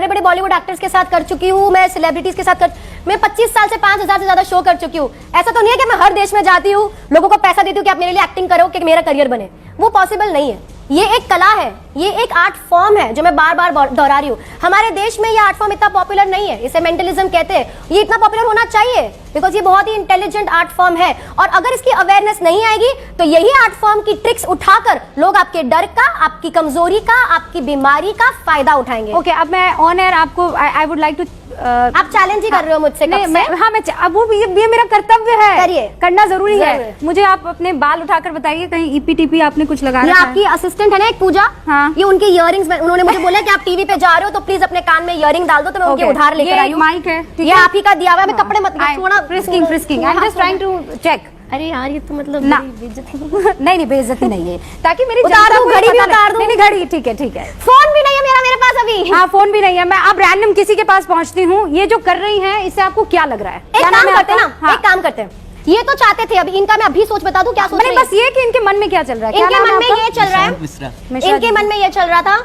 बड़े बड़े बॉलीवुड एक्टर्स के साथ कर चुकी हूँ, मैं सेलिब्रिटीज के साथ मैं 25 साल से 5000 से ज्यादा शो कर चुकी हूँ। ऐसा तो नहीं है कि मैं हर देश में जाती हूँ, लोगों को पैसा देती हूँ कि आप मेरे लिए एक्टिंग करो कि मेरा करियर बने, वो पॉसिबल नहीं है। ये एक कला है, ये एक आर्ट फॉर्म है जो मैं बार बार दोहरा रही हूँ। हमारे देश में ये आर्ट फॉर्म इतना पॉपुलर नहीं है, इसे मेंटलिज्म कहते हैं। ये इतना पॉपुलर होना चाहिए बिकॉज ये बहुत ही इंटेलिजेंट आर्ट फॉर्म है, और अगर इसकी अवेयरनेस नहीं आएगी तो यही आर्ट फॉर्म की ट्रिक्स उठाकर लोग आपके डर का, आपकी कमजोरी का, आपकी बीमारी का फायदा उठाएंगे। ओके, अब मैं ऑन एयर आपको आई वुड लाइक टू आप चैलेंज ही कर रहे हो मुझसे कब से? अब वो ये मेरा कर्तव्य है, करिए, करना जरूरी है। मुझे आप अपने बाल उठाकर बताइए, कहीं ईपीटीपी आपने कुछ लगा रखा है? आपकी असिस्टेंट है ना एक पूजा, हाँ, ये उनके इयरिंग्स, उन्होंने मुझे बोला कि आप टीवी पे जा रहे हो तो प्लीज अपने कान में इयरिंग डाल दो, तो मैं उनके उधार लेकर आई हूं। माइक है, ये आप ही का दिया हुआ है, कपड़े मत छोड़ना। Frisking I am just trying to check. अरे यार ये तो मतलब नहीं बेइज्जती नहीं है, ताकि मेरी उतार दूं, घड़ी भी उतार दूं। नहीं घड़ी ठीक है। फोन भी नहीं है मेरे पास अभी। हाँ, फोन भी नहीं है। मैं अब रैंडम किसी के पास पहुंचती हूँ। ये जो कर रही हैं इससे आपको क्या लग रहा है? एक काम करते हैं ना, एक काम करते हैं, ये तो चाहते थे, अभी इनका मैं अभी सोच बता दूं क्या सोच रही है। बस ये कि इनके मन में क्या चल रहा है? इनके मन में ये चल रहा है, इनके मन में ये चल रहा था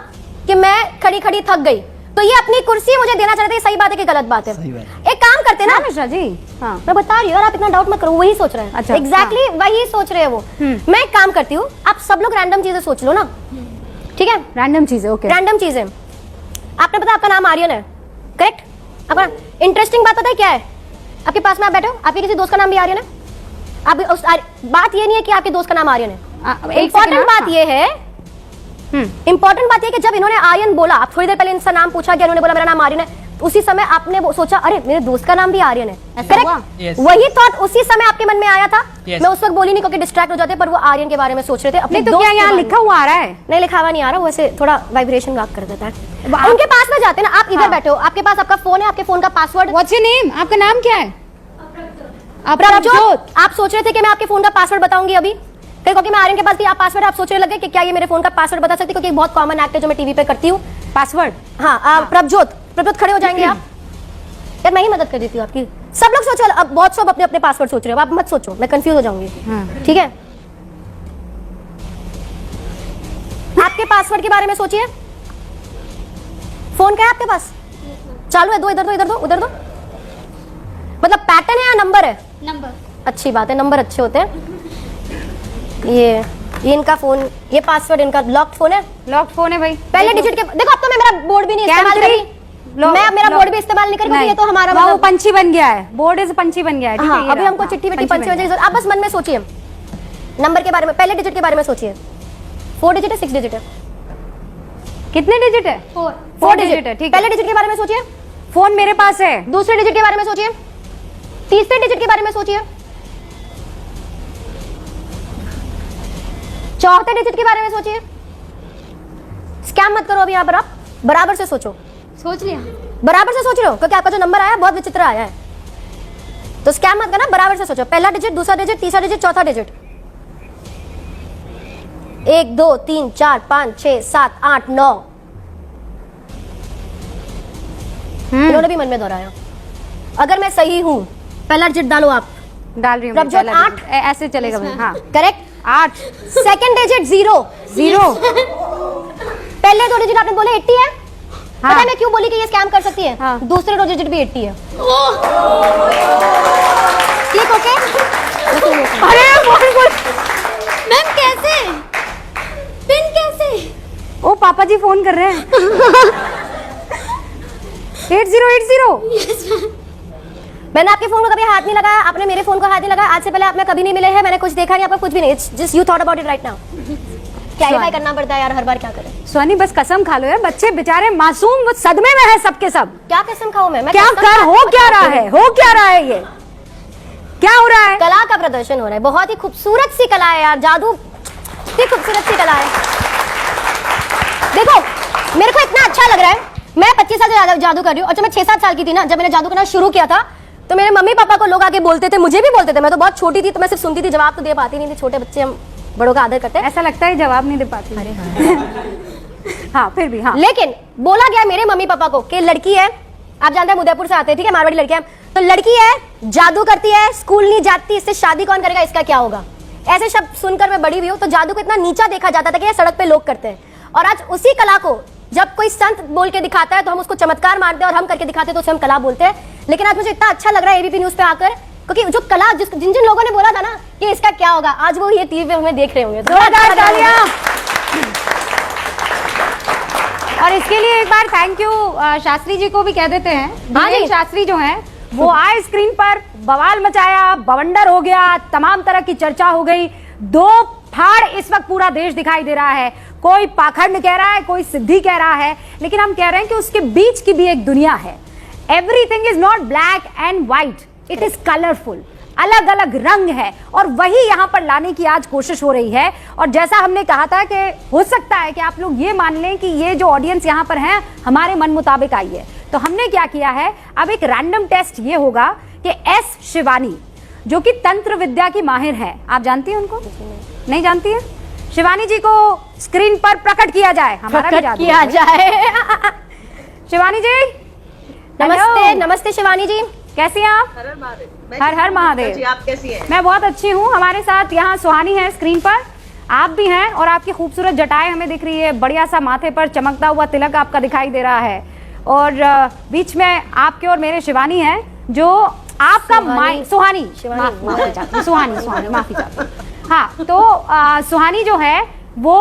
कि मैं खड़ी खड़ी थक गई, तो ये अपनी कुर्सी मुझे देना चाहते थे। सही बात है कि गलत बात है? एक काम करते हैं ना मिश्रा जी, हाँ मैं बता रही हूँ, आप इतना डाउट मत करो, वही सोच रहे हैं। अच्छा, एग्जैक्टली वही सोच रहे हैं वो। मैं एक काम करती हूँ, आप सब लोग रैंडम चीजें सोच लो ना, ठीक है? रैंडम चीजें, ओके, रैंडम चीजें। आपने पता आपका नाम आर्यन है, करेक्ट? आपका इंटरेस्टिंग बात पता है क्या है? आपके पास में आप बैठे हो, आपके किसी दोस्त का नाम भी आर्यन है। आप बात ये नहीं है कि आपके दोस्त का नाम आर्यन है, इंपॉर्टेंट बात ये है, इंपॉर्टेंट बात ये कि जब इन्होंने आर्यन बोला, आप थोड़ी देर पहले इनका नाम पूछा गया, इन्होंने बोला मेरा नाम आर्यन है, उसी समय आपने सोचा अरे मेरे दोस्त का नाम भी आर्यन है, करेक्ट? वही थॉट उसी समय आपके मन में आया था। मैं उस वक्त बोली नहीं क्योंकि डिस्ट्रैक्ट हो जाते, पर वो आर्यन के बारे में सोच रहे थे अपने। तो क्या यहाँ लिखा हुआ आ रहा है? नहीं, लिखा हुआ नहीं आ रहा, वैसे थोड़ा वाइब्रेशन कर देता है। उनके पास में जाते ना, आप इधर बैठे हो, आपके पास आपका फोन है, आपके फोन का पासवर्ड। What's your name? आपका नाम क्या है? प्रभजोत। आप सोच रहे थे कि मैं आपके फोन का पासवर्ड बताऊंगी अभी, क्योंकि मैं आर्यन के पास आप पासवर्ड, आप सोचने लगे कि क्या ये मेरे फोन का पासवर्ड बता सकती, क्योंकि बहुत कॉमन एक्ट है जो मैं टीवी पे करती हूँ। पासवर्ड? हाँ, प्रभजोत खड़े हो जाएंगे आप? यार मैं ही मदद कर देती हूँ आपकी। सब लोग सोचो, अब बहुत सब अपने अपने पासवर्ड सोच रहे हो, आप मत सोचो, मैं कंफ्यूज हो जाऊंगी, ठीक है? आपके पासवर्ड के बारे में सोचिए। फोन क्या है आपके पास? चालू है? दो इधर दो, इधर दो, उधर दो। मतलब पैटर्न है या नंबर है? नंबर। अच्छी बात है, नंबर अच्छे होते हैं। ये इनका फोन, ये पासवर्ड इनका लॉक्ड फोन है। लॉक्ड फोन है भाई। पहले डिजिट के देखो, अब तो मैं मेरा बोर्ड भी नहीं इस्तेमाल कर रही, मैं मेरा बोर्ड भी इस्तेमाल नहीं कर रही, ये तो हमारा वो पंछी बन गया है, बोर्ड इज पंछी बन गया है, ठीक है? हाँ, अभी हमको चिट्ठी विट्ठी पंछी बन जाएगी। आप बस मन में सोचिए, नंबर के बारे में, पहले डिजिट के बारे में सोचिए। 4 डिजिट है, 6 डिजिट है? कितने डिजिट है? 4 डिजिट है, ठीक है? पहले डिजिट के बारे में सोचिए। फोन मेरे पास है। दूसरे डिजिट के बारे में सोचिए। तीसरे डिजिट के बारे में सोचिए। चौथे डिजिट के बारे में सोचिए। स्कैम मत करो अभी यहाँ पर, आप बराबर से सोचो। सोच लिया? बराबर से सोच रहे हो क्योंकि आपका जो नंबर आया बहुत विचित्र आया है, तो स्कैम मत करना, बराबर से सोचो। पहला डिजिट, दूसरा डिजिट, तीसरा डिजिट, चौथा डिजिट। 1 2 3 4 5 6 7 8 9। इन्होंने भी मन में दोहराया। अगर मैं सही हूं, पहला डिजिट डालो आप। डाल रही हूँ। प्रभजोत 8 ऐसे चलेगा भाई। हाँ, करेक्ट, 8। Second digit 0। पहले 2 डिजिट आपने बोले 80 है। हाँ। पता है मैं क्यों बोली कि ये स्कैम कर सकती है? हाँ। दूसरे 2 डिजिट भी 80 है। ठीक, ओके? अरे मैम कैसे? पिन कैसे? ओ पापा जी फोन कर रहे हैं। 8080। मैंने आपके फोन को कभी हाथ नहीं लगाया, आपने मेरे फोन को हाथ नहीं लगाया। आज से पहले आप में कभी नहीं मिले हैं, मैंने कुछ देखा नहीं, आपका कुछ भी नहीं। It's just you thought about it right now. Clarify करना पड़ता है यार, हर बार क्या करें? सोनी बस कसम खा लो यार, बच्चे बेचारे मासूम, वो सदमे में है सबके सब। क्या कसम खाऊं मैं? क्या कर हो क्या रहा है? हो क्या रहा है? ये क्या हो रहा है? कला का प्रदर्शन हो रहा है, बहुत ही खूबसूरत सी कला है यार, जादू की खूबसूरत सी कला है। देखो मेरे को इतना अच्छा लग रहा है, मैं 25 साल से जादू कर रही हूँ, और जब मैं 6-7 साल की थी ना, जब मैंने जादू करना शुरू किया था, तो मेरे मम्मी पापा को लोग आके बोलते थे, मुझे भी बोलते थे। मैं तो बहुत छोटी थी, तो मैं सिर्फ सुनती थी, जवाब तो दे पाती नहीं थी। छोटे बच्चे हम बड़ों का आदर करते हैं। ऐसा लगता है जवाब नहीं दे पाती। अरे हाँ, फिर भी हाँ। लेकिन बोला गया मेरे मम्मी पापा को कि लड़की है, आप जानते हैं उदयपुर से आते हैं, ठीक है, मारवाड़ी लड़कियां, तो लड़की है, जादू करती है, स्कूल नहीं जाती, इससे शादी कौन करेगा, इसका क्या होगा? ऐसे शब्द सुनकर मैं बड़ी हुई हूँ। तो जादू को इतना नीचा देखा जाता था कि ये सड़क पे लोग करते हैं, और आज उसी कला को जब कोई संत बोल के दिखाता है तो हम उसको चमत्कार मानते हैं, और हम करके दिखाते हैं तो उसे हम कला बोलते हैं। लेकिन आज मुझे इतना अच्छा लग रहा है एबीपी न्यूज पे आकर, क्योंकि जो कला जिन जिन लोगों ने बोला था ना कि इसका क्या होगा, आज वो ये टीवी पे हमें देख रहे होंगे। जोरदार तालियां। और इसके लिए एक बार थैंक यू शास्त्री जी को भी कह देते हैं। हाँ जी। शास्त्री जो हैं वो आए स्क्रीन पर, बवाल मचाया, बवंडर हो गया, तमाम तरह की चर्चा हो गई। दो फाड़ इस वक्त पूरा देश दिखाई दे रहा है, कोई पाखंड कह रहा है, कोई सिद्धि कह रहा है, लेकिन हम कह रहे हैं कि उसके बीच की भी एक दुनिया है। Everything is not black and white, it is colourful, अलग अलग रंग है, और वही यहां पर लाने की आज कोशिश हो रही है। और जैसा हमने कहा था कि हो सकता है कि आप लोग ये मान लें कि ये जो ऑडियंस यहां पर है हमारे मन मुताबिक आई है, तो हमने क्या किया है, अब एक रैंडम टेस्ट ये होगा कि एस शिवानी जो कि तंत्र विद्या की माहिर है, आप जानती हैं उनको? नहीं जानती है? शिवानी जी को स्क्रीन पर प्रकट किया जाए, हमारा भी जादू किया है। जाए। शिवानी जी नमस्ते, हेलो। नमस्ते शिवानी जी, कैसी हैं आप? हर हर महादेव जी, आप कैसी हैं? मैं बहुत अच्छी हूँ। हमारे साथ यहाँ सुहानी है स्क्रीन पर, आप भी हैं, और आपकी खूबसूरत जटाएं हमें दिख रही है, बढ़िया सा माथे पर चमकता हुआ तिलक आपका दिखाई दे रहा है, और बीच में आपके और मेरे शिवानी है जो आपका सुहानी माफी चाहती, सुहानी माफी चाहती। हाँ, तो सुहानी जो है वो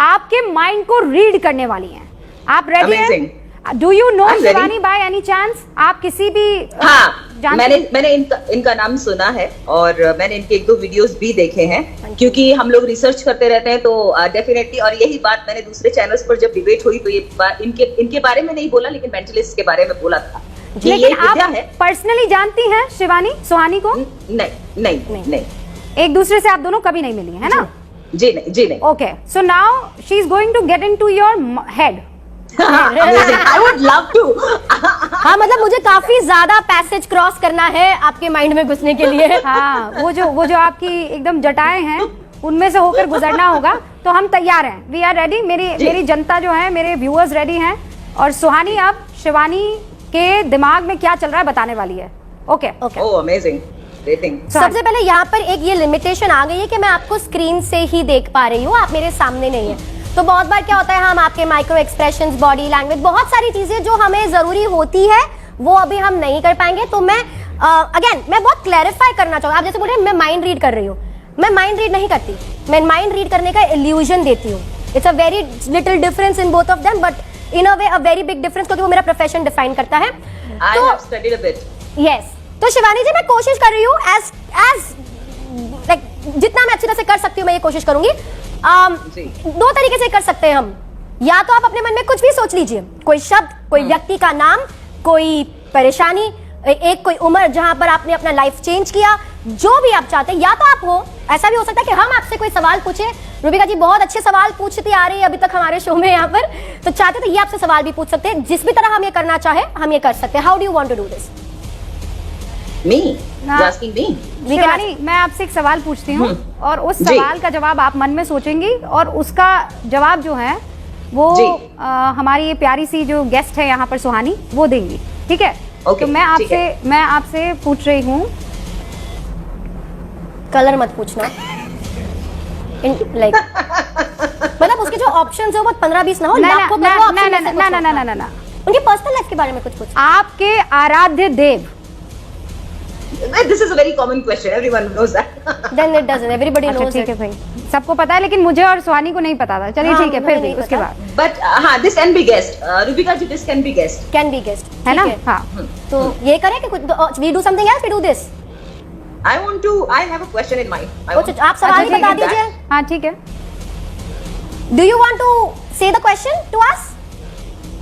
आपके माइंड को रीड करने वाली है। आप रेडी हैं? Do you know Shivani by any chance? आप किसी भी हाँ, मैंने इनका नाम सुना है, और मैंने इनके एक दो वीडियोस भी देखे हैं, क्योंकि हम लोग रिसर्च करते रहते हैं, तो डेफिनेटली। और यही बात मैंने दूसरे चैनल्स पर जब डिबेट हुई तो ये इनके बारे में नहीं बोला, लेकिन मेंटलिस्ट के बारे में बोला था कि ये विद्या है। पर्सनली जानती हैं शिवानी सुहानी को? नहीं। एक दूसरे से आप दोनों कभी नहीं मिली है ना? जी नहीं। Okay, so now she is going to get into your head. I would love to. हाँ, मतलब मुझे काफी ज्यादा पैसेज क्रॉस करना है आपके माइंड में घुसने के लिए। हाँ, वो जो आपकी एकदम जटाएं हैं उनमें से होकर गुजरना होगा, तो हम तैयार हैं, वी आर रेडी। मेरी जनता जो है, मेरे व्यूअर्स रेडी हैं, और सुहानी अब शिवानी के दिमाग में क्या चल रहा है बताने वाली है। ओके। Oh, amazing. सबसे पहले यहाँ पर एक ये लिमिटेशन आ गई है कि मैं आपको स्क्रीन से ही देख पा रही हूँ, आप मेरे सामने नहीं है। तो बहुत बार क्या होता है, हम आपके माइक्रो एक्सप्रेशंस, बॉडी लैंग्वेज, बहुत सारी चीजें जो हमें जरूरी होती है वो अभी हम नहीं कर पाएंगे। तो मैं अगेन मैं बहुत क्लैरिफाई करना चाहूँगा। आप जैसे बोल रहे हैं मैं माइंड रीड कर रही हूँ, मैं माइंड रीड नहीं करती, मैं माइंड रीड करने का इल्यूजन देती हूँ। It's a very little difference in both of them, but in a way a very big difference, क्योंकि वो मेरा प्रोफेशन डिफाइन करता है। I have studied a bit. Yes, तो शिवानी जी मैं कोशिश कर रही हूँ एज लाइक जितना मैं अच्छी तरह से कर सकती हूँ मैं ये कोशिश करूंगी। दो तरीके से कर सकते हैं हम, या तो आप अपने मन में कुछ भी सोच लीजिए, कोई शब्द, कोई व्यक्ति का नाम, कोई परेशानी, एक कोई उम्र जहां पर आपने अपना लाइफ चेंज किया, जो भी आप चाहते हैं। या तो आप हो, ऐसा भी हो सकता है कि हम आपसे कोई सवाल पूछे। रूबिका जी बहुत अच्छे सवाल पूछती आ रही है अभी तक हमारे शो में यहाँ पर, तो चाहते तो ये आपसे सवाल भी पूछ सकते हैं। जिस भी तरह हम ये करना चाहे हम ये कर सकते हैं। How do you want to do this? Me? Asking me? Shivani, मैं आपसे एक सवाल पूछती हूँ, और उस सवाल का जवाब आप मन में सोचेंगी, और उसका जवाब जो है वो हमारी ये प्यारी सी जो गेस्ट है यहाँ पर सुहानी वो देंगी, ठीक है? तो मैं आपसे पूछ रही हूँ, कलर मत पूछना, लाइक मतलब उसके जो ऑप्शंस है वो 15-20 ना हो, लाखों करोड़ों ऑप्शन में से कुछ ना, उनकी पर्सनल लाइफ के बारे में कुछ आपके आराध्य देव। This is a very common question. Everyone knows that. Then it doesn't. Everybody knows ठीक it. है भाई, सबको पता है, लेकिन मुझे और सुहानी को नहीं पता था। चलिए ठीक है, फिर भी उसके बाद But हाँ, this can be guessed. Rubika ji, this can be guessed. Can be guessed. है ना? ठीक हाँ, तो ये करें कि कुछ we do something else, we do this. I have a question in mind. आप सवाल ही बता दीजिए। हाँ ठीक है। Do you want to say the question to us?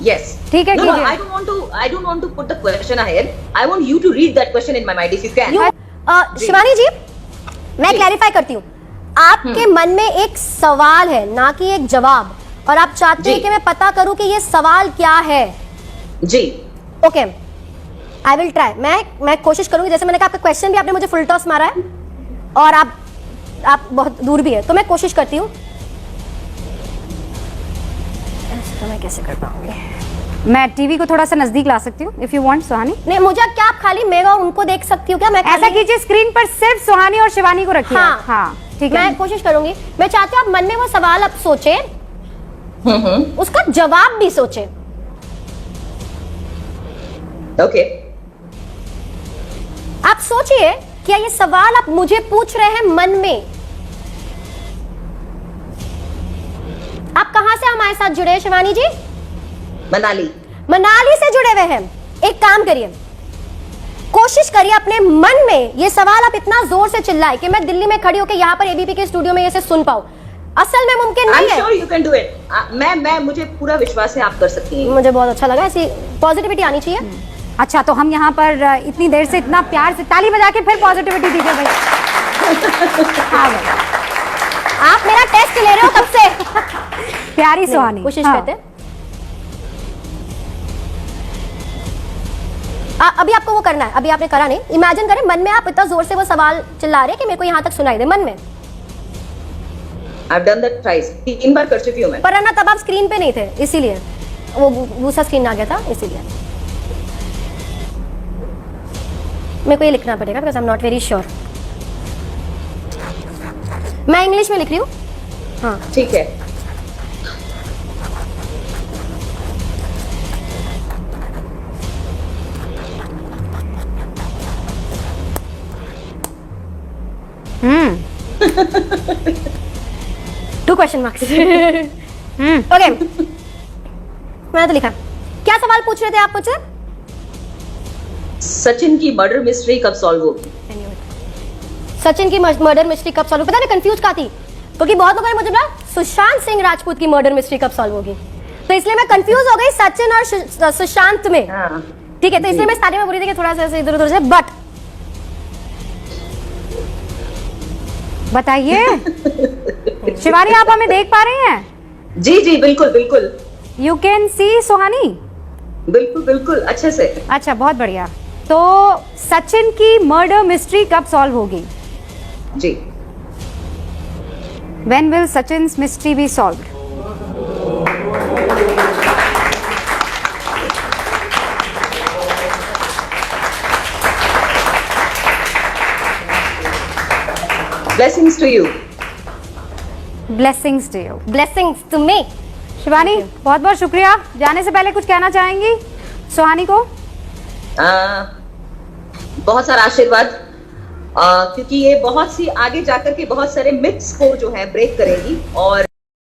Yes. ठीक है, No, कीजिए। I don't want to put the question ahead. I want you to read that question in my mind if you can. Shivani जी, मैं clarify करती हूँ। आपके मन में एक सवाल है, ना कि एक जवाब, और आप चाहते हैं कि मैं पता करूं कि ये सवाल क्या है। जी। Okay, I will try. मैं कोशिश करूंगी। जैसे मैंने कहा आपका क्वेश्चन भी आपने मुझे फुल टॉस मारा है, और आप बहुत दूर भी है, तो मैं कोशिश करती हूँ। तो मैं कैसे कर पाऊंगी? मैं टीवी को थोड़ा सा नजदीक ला सकती हूँ, इफ यू वांट सुहानी। नहीं, मुझे क्या आप खाली मैं उनको देख सकती हूँ क्या? मैं ऐसा कीजिए, स्क्रीन पर सिर्फ सुहानी और शिवानी को रखिए। हाँ ठीक है, मैं कोशिश करूंगी। मैं चाहती हूँ आप मन में वो सवाल आप सोचे, उसका जवाब भी सोचे। ओके। आप सोचिए, क्या ये सवाल आप मुझे पूछ रहे हैं मन में? आप कहां से हमारे साथ जुड़े हैं शिवानी जी? मनाली। मनाली से जुड़े हुए हैं। एक काम करिए, कोशिश करिए अपने मन में ये सवाल आप इतना जोर से चिल्लाए कि मैं दिल्ली में खड़ी होकर यहाँ पर एबीपी के स्टूडियो में इसे सुन पाऊं। असल में मुमकिन नहीं है। I'm sure you can do it. मैं मुझे पूरा विश्वास है आप कर सकती हैं। मुझे बहुत अच्छा लगा, ऐसी पॉजिटिविटी आनी चाहिए। अच्छा, तो हम यहाँ पर इतनी देर से इतना प्यार से ताली बजा के फिर पॉजिटिविटी दीजिए भाई। हाँ भाई, आप मेरा टेस्ट ले रहे हो कब से? प्यारी सुहानी। कोशिश हाँ। करते हैं। अभी आपको वो करना है, अभी आपने करा नहीं। इमेजिन करें मन में आप इतना जोर से वो सवाल चिल्ला रहे हैं कि मेरे को यहाँ तक सुनाई दे मन में। I've done that twice. 3 बार कर चुकी हूँ मैं। पर अन्ना तब आप स्क्रीन पे नहीं थे, इसीलिए वो दूसरा स्क्रीन आ गया था, इसीलिए मेरे को ये लिखना पड़ेगा because I am not very sure. मैं इंग्लिश में लिख रही हूँ। हाँ ठीक है। To question marks. ओके, मैंने तो लिखा। क्या सवाल पूछ रहे थे आप मुझसे? सचिन की मर्डर मिस्ट्री कब सॉल्व होगी? सचिन की मर्डर मिस्ट्री कब सॉल्व? पता नहीं कंफ्यूज का थी, क्योंकि बहुत लोगों ने मुझे बोला सुशांत सिंह राजपूत की मर्डर मिस्ट्री कब सॉल्व होगी, तो इसलिए मैं कंफ्यूज हो गई सचिन और सुशांत में। हाँ। ठीक है, तो इसलिए मैं स्टार्टिंग में बोल रही थी कि थोड़ा सा इधर उधर से, बट बताइए शिवानी, आप हमें देख पा रही हैं? जी जी बिल्कुल बिल्कुल यू कैन सी सुहानी? बिल्कुल बिल्कुल अच्छे से। अच्छा, बहुत बढ़िया। तो सचिन की मर्डर मिस्ट्री कब सॉल्व होगी? जी। When will Sachin's mystery be solved? Blessings to you. Blessings to you. Blessings to me. Shivani, बहुत बहुत शुक्रिया। जाने से पहले कुछ कहना चाहेंगी सुहानी को? बहुत सारा आशीर्वाद, क्योंकि ये बहुत सी आगे जाकर के बहुत सारे मिथ्स को जो है ब्रेक करेगी और